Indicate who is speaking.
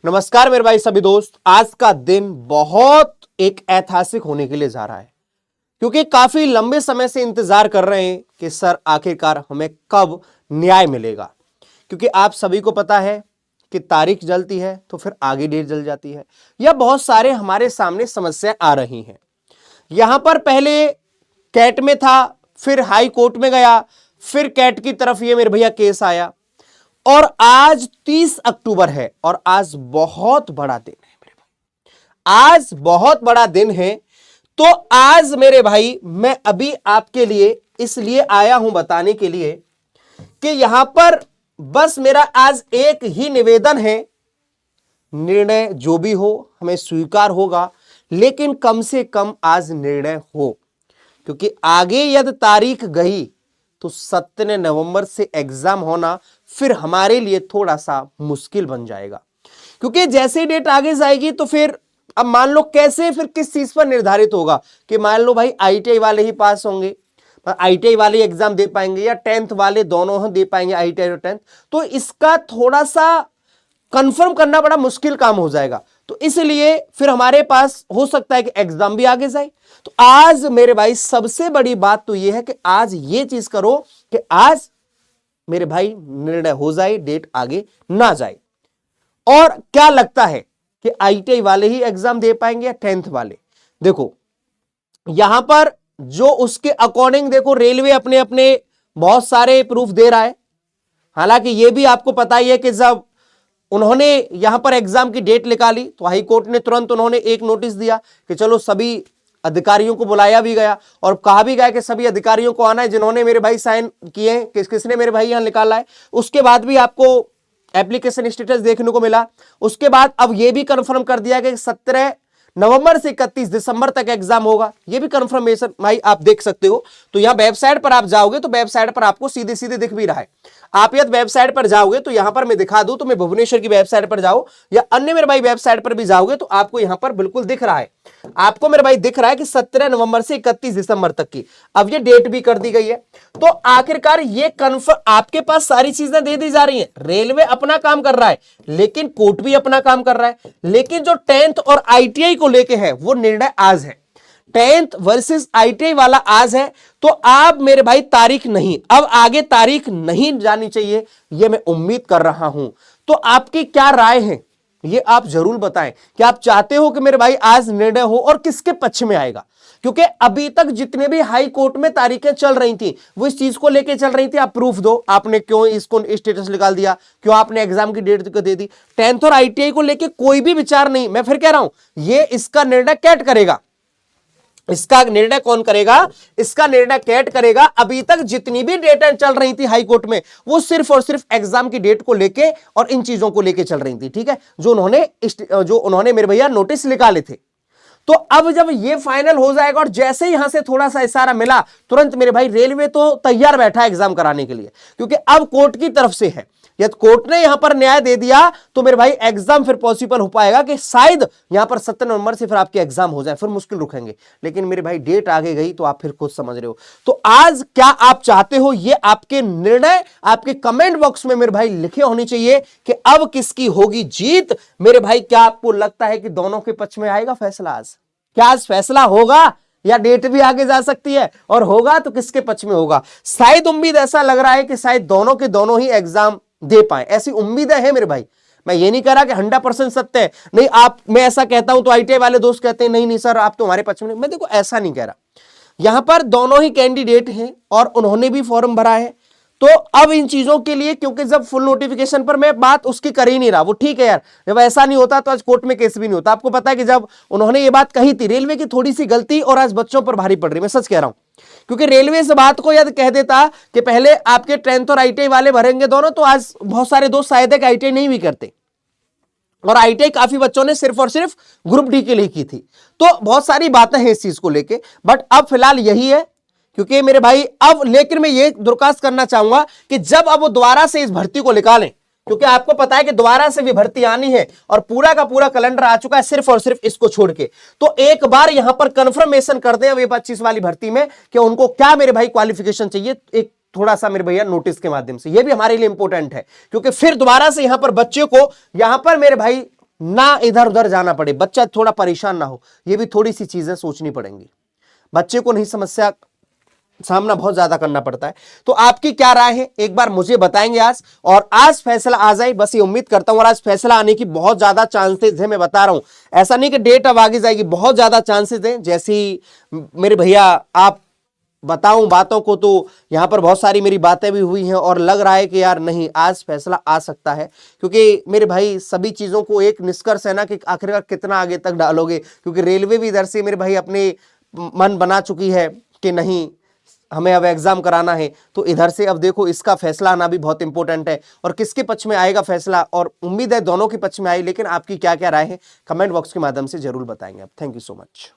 Speaker 1: नमस्कार मेरे भाई सभी दोस्त। आज का दिन बहुत एक ऐतिहासिक होने के लिए जा रहा है, क्योंकि काफी लंबे समय से इंतजार कर रहे हैं कि सर आखिरकार हमें कब न्याय मिलेगा। क्योंकि आप सभी को पता है कि तारीख जलती है तो फिर आगे डेट जल जाती है, या बहुत सारे हमारे सामने समस्याएं आ रही हैं। यहां पर पहले कैट में था, फिर हाई कोर्ट में गया, फिर कैट की तरफ ये मेरे भैया केस आया, और आज 30 अक्टूबर है और आज बहुत बड़ा दिन है मेरे भाई। आज बहुत बड़ा दिन है। तो आज मेरे भाई मैं अभी आपके लिए इसलिए आया हूं बताने के लिए कि यहां पर बस मेरा आज एक ही निवेदन है, निर्णय जो भी हो हमें स्वीकार होगा, लेकिन कम से कम आज निर्णय हो। क्योंकि आगे यदि तारीख गई तो 17 नवंबर से एग्जाम होना फिर हमारे लिए थोड़ा सा मुश्किल बन जाएगा। क्योंकि जैसे डेट आगे जाएगी तो फिर अब मान लो कैसे, फिर किस चीज पर निर्धारित होगा कि मान लो भाई आईटीआई वाले ही पास होंगे, आईटीआई वाले एग्जाम दे पाएंगे, या 10th वाले दोनों ही दे पाएंगे, आईटीआई और 10th। तो इसका थोड़ा सा कंफर्म करना बड़ा मुश्किल काम हो जाएगा। तो इसलिए फिर हमारे पास हो सकता है कि एग्जाम भी आगे जाए। तो आज मेरे भाई सबसे बड़ी बात तो यह है कि आज ये चीज करो कि आज मेरे भाई निर्णय हो जाए, डेट आगे ना जाए। और क्या लगता है कि आईटीआई वाले ही एग्जाम दे पाएंगे या 10th वाले? देखो यहां पर जो उसके अकॉर्डिंग देखो, रेलवे अपने अपने बहुत सारे प्रूफ दे रहा है। हालांकि यह भी आपको पता ही है कि जब उन्होंने यहां पर एग्जाम की डेट निकाली तो हाई कोर्ट ने तुरंत उन्होंने एक नोटिस दिया कि चलो सभी अधिकारियों को बुलाया भी गया और कहा भी गया कि सभी अधिकारियों को आना है जिन्होंने मेरे भाई साइन किए हैं, किसने मेरे भाई यहां निकाला है। उसके बाद भी आपको एप्लीकेशन स्टेटस देखने को मिला। उसके बाद अब यह भी कंफर्म कर दिया कि 17 नवंबर से 31 दिसंबर तक एग्जाम होगा। यह भी कंफर्मेशन भाई आप देख सकते हो। तो यहां वेबसाइट पर आप जाओगे तो वेबसाइट पर आपको सीधे सीधे दिख भी रहा है। आप यदि वेबसाइट पर जाओगे तो यहां पर मैं दिखा दूं, तो मैं भुवनेश्वर की वेबसाइट पर जाओ या अन्य मेरे भाई वेबसाइट पर भी जाओगे तो आपको यहां पर बिल्कुल दिख रहा है। आपको मेरे भाई दिख रहा है कि 17 नवंबर से 31 दिसंबर तक की अब ये डेट भी कर दी गई है। तो आखिरकार ये कंफर्म आपके पास सारी चीजें दे दी जा रही हैं। रेलवे अपना काम कर रहा है, लेकिन कोर्ट भी अपना काम कर रहा है। लेकिन जो 10th और आईटीआई को लेके है वो निर्णय आज है। 10th वर्सेस आईटीआई वाला आज है। तो आप मेरे भाई तारीख नहीं, अब आगे तारीख नहीं जानी चाहिए, यह मैं उम्मीद कर रहा हूं। तो आपकी क्या राय है ये आप जरूर बताएं कि आप चाहते हो कि मेरे भाई आज निर्णय हो और किसके पक्ष में आएगा। क्योंकि अभी तक जितने भी हाई कोर्ट में तारीखें चल रही थी वो इस चीज को लेके चल रही थी, आप प्रूफ दो, आपने क्यों इसको स्टेटस निकाल दिया, क्यों आपने एग्जाम की डेट दे दी। 10th और आईटीआई को लेके कोई भी विचार नहीं। मैं फिर कह रहा हूं ये इसका निर्णय कैट करेगा। इसका निर्णय कौन करेगा? इसका निर्णय कैट करेगा। अभी तक जितनी भी डेटें चल रही थी हाई कोर्ट में वो सिर्फ और सिर्फ एग्जाम की डेट को लेके और इन चीजों को लेके चल रही थी, ठीक है, जो उन्होंने मेरे भैया नोटिस निकाले थे। तो अब जब ये फाइनल हो जाएगा और जैसे ही यहां से थोड़ा सा इशारा मिला, तुरंत मेरे भाई रेलवे तो तैयार बैठा है एग्जाम कराने के लिए। क्योंकि अब कोर्ट की तरफ से है, यदि कोर्ट ने यहां पर न्याय दे दिया तो मेरे भाई एग्जाम फिर पॉसिबल हो पाएगा कि शायद यहां पर 17 नवंबर से फिर आपके एग्जाम हो जाए, फिर मुश्किल रुकेंगे। लेकिन मेरे भाई डेट आगे गई तो आप फिर खुद समझ रहे हो। तो आज क्या आप चाहते हो, ये आपके निर्णय आपके कमेंट बॉक्स में मेरे भाई लिखे होने चाहिए कि अब किसकी होगी जीत। मेरे भाई क्या आपको लगता है कि दोनों के पक्ष में आएगा फैसला आज? क्या आज फैसला होगा या डेट भी आगे जा सकती है? और होगा तो किसके पक्ष में होगा? शायद उम्मीद ऐसा लग रहा है कि शायद दोनों के दोनों ही एग्जाम दे पाए, ऐसी उम्मीदें हैं मेरे भाई। मैं ये नहीं कह रहा कि 100% सत्य है, नहीं। मैं ऐसा कहता हूं तो आईटीआई वाले दोस्त कहते हैं नहीं नहीं सर आप तो हमारे पक्ष में नहीं। मैं देखो ऐसा नहीं कह रहा। यहां पर दोनों ही कैंडिडेट हैं और उन्होंने भी फॉर्म भरा है। तो अब इन चीजों के लिए, क्योंकि जब फुल नोटिफिकेशन पर मैं बात उसकी कर ही नहीं रहा, वो ठीक है यार, जब ऐसा नहीं होता तो आज कोर्ट में केस भी नहीं होता। आपको पता है कि जब उन्होंने ये बात कही थी, रेलवे की थोड़ी सी गलती और आज बच्चों पर भारी पड़ रही, मैं सच कह रहा हूं। क्योंकि रेलवे इस बात को यदि कह देता कि पहले आपके 10th और आईटीआई वाले भरेंगे दोनों, तो आज बहुत सारे दोस्त शायद है कि आईटीआई नहीं भी करते। और आईटीआई काफी बच्चों ने सिर्फ और सिर्फ ग्रुप डी के लिए की थी। तो बहुत सारी बातें हैं इस चीज को लेके, बट अब फिलहाल यही है। क्योंकि मेरे भाई अब लेकिन मैं ये दरखास्त करना चाहूंगा कि जब अब वो दोबारा से इस भर्ती को निकालें, क्योंकि आपको पता है कि दोबारा से भी भर्ती आनी है और पूरा का पूरा कैलेंडर आ चुका है सिर्फ और सिर्फ इसको छोड़ के। तो एक बार यहां पर कंफर्मेशन कर दें अब ये 25 वाली भर्ती में कि उनको क्या मेरे भाई क्वालिफिकेशन चाहिए, एक थोड़ा सा मेरे भैया नोटिस के माध्यम से। ये भी हमारे लिए इंपॉर्टेंट है, क्योंकि फिर दोबारा से यहां पर बच्चे को यहां पर मेरे भाई ना इधर उधर जाना पड़े, बच्चा थोड़ा परेशान ना हो, ये भी थोड़ी सी चीजें सोचनी पड़ेंगी। बच्चे को नहीं समस्या सामना बहुत ज्यादा करना पड़ता है। तो आपकी क्या राय है एक बार मुझे बताएंगे आज, और आज फैसला आ जाए, बस ये उम्मीद करता हूं। और आज फैसला आने की बहुत ज्यादा चांसेस है, मैं बता रहा हूं, ऐसा नहीं कि डेट अब आगे जाएगी, बहुत ज्यादा चांसेस है। जैसे ही मेरे भैया आप बताऊं बातों को, तो यहां पर बहुत सारी मेरी बातें भी हुई हैं और लग रहा है कि यार नहीं, आज फैसला आ सकता है। क्योंकि मेरे भाई सभी चीजों को एक निष्कर्ष है ना कि आखिरकार कितना आगे तक डालोगे, क्योंकि रेलवे भी इधर से मेरे भाई अपने मन बना चुकी है कि नहीं, हमें अब एग्जाम कराना है। तो इधर से अब देखो, इसका फैसला आना भी बहुत इंपॉर्टेंट है, और किसके पक्ष में आएगा फैसला, और उम्मीद है दोनों के पक्ष में आए। लेकिन आपकी क्या क्या राय है, कमेंट बॉक्स के माध्यम से जरूर बताएंगे आप। Thank you so much.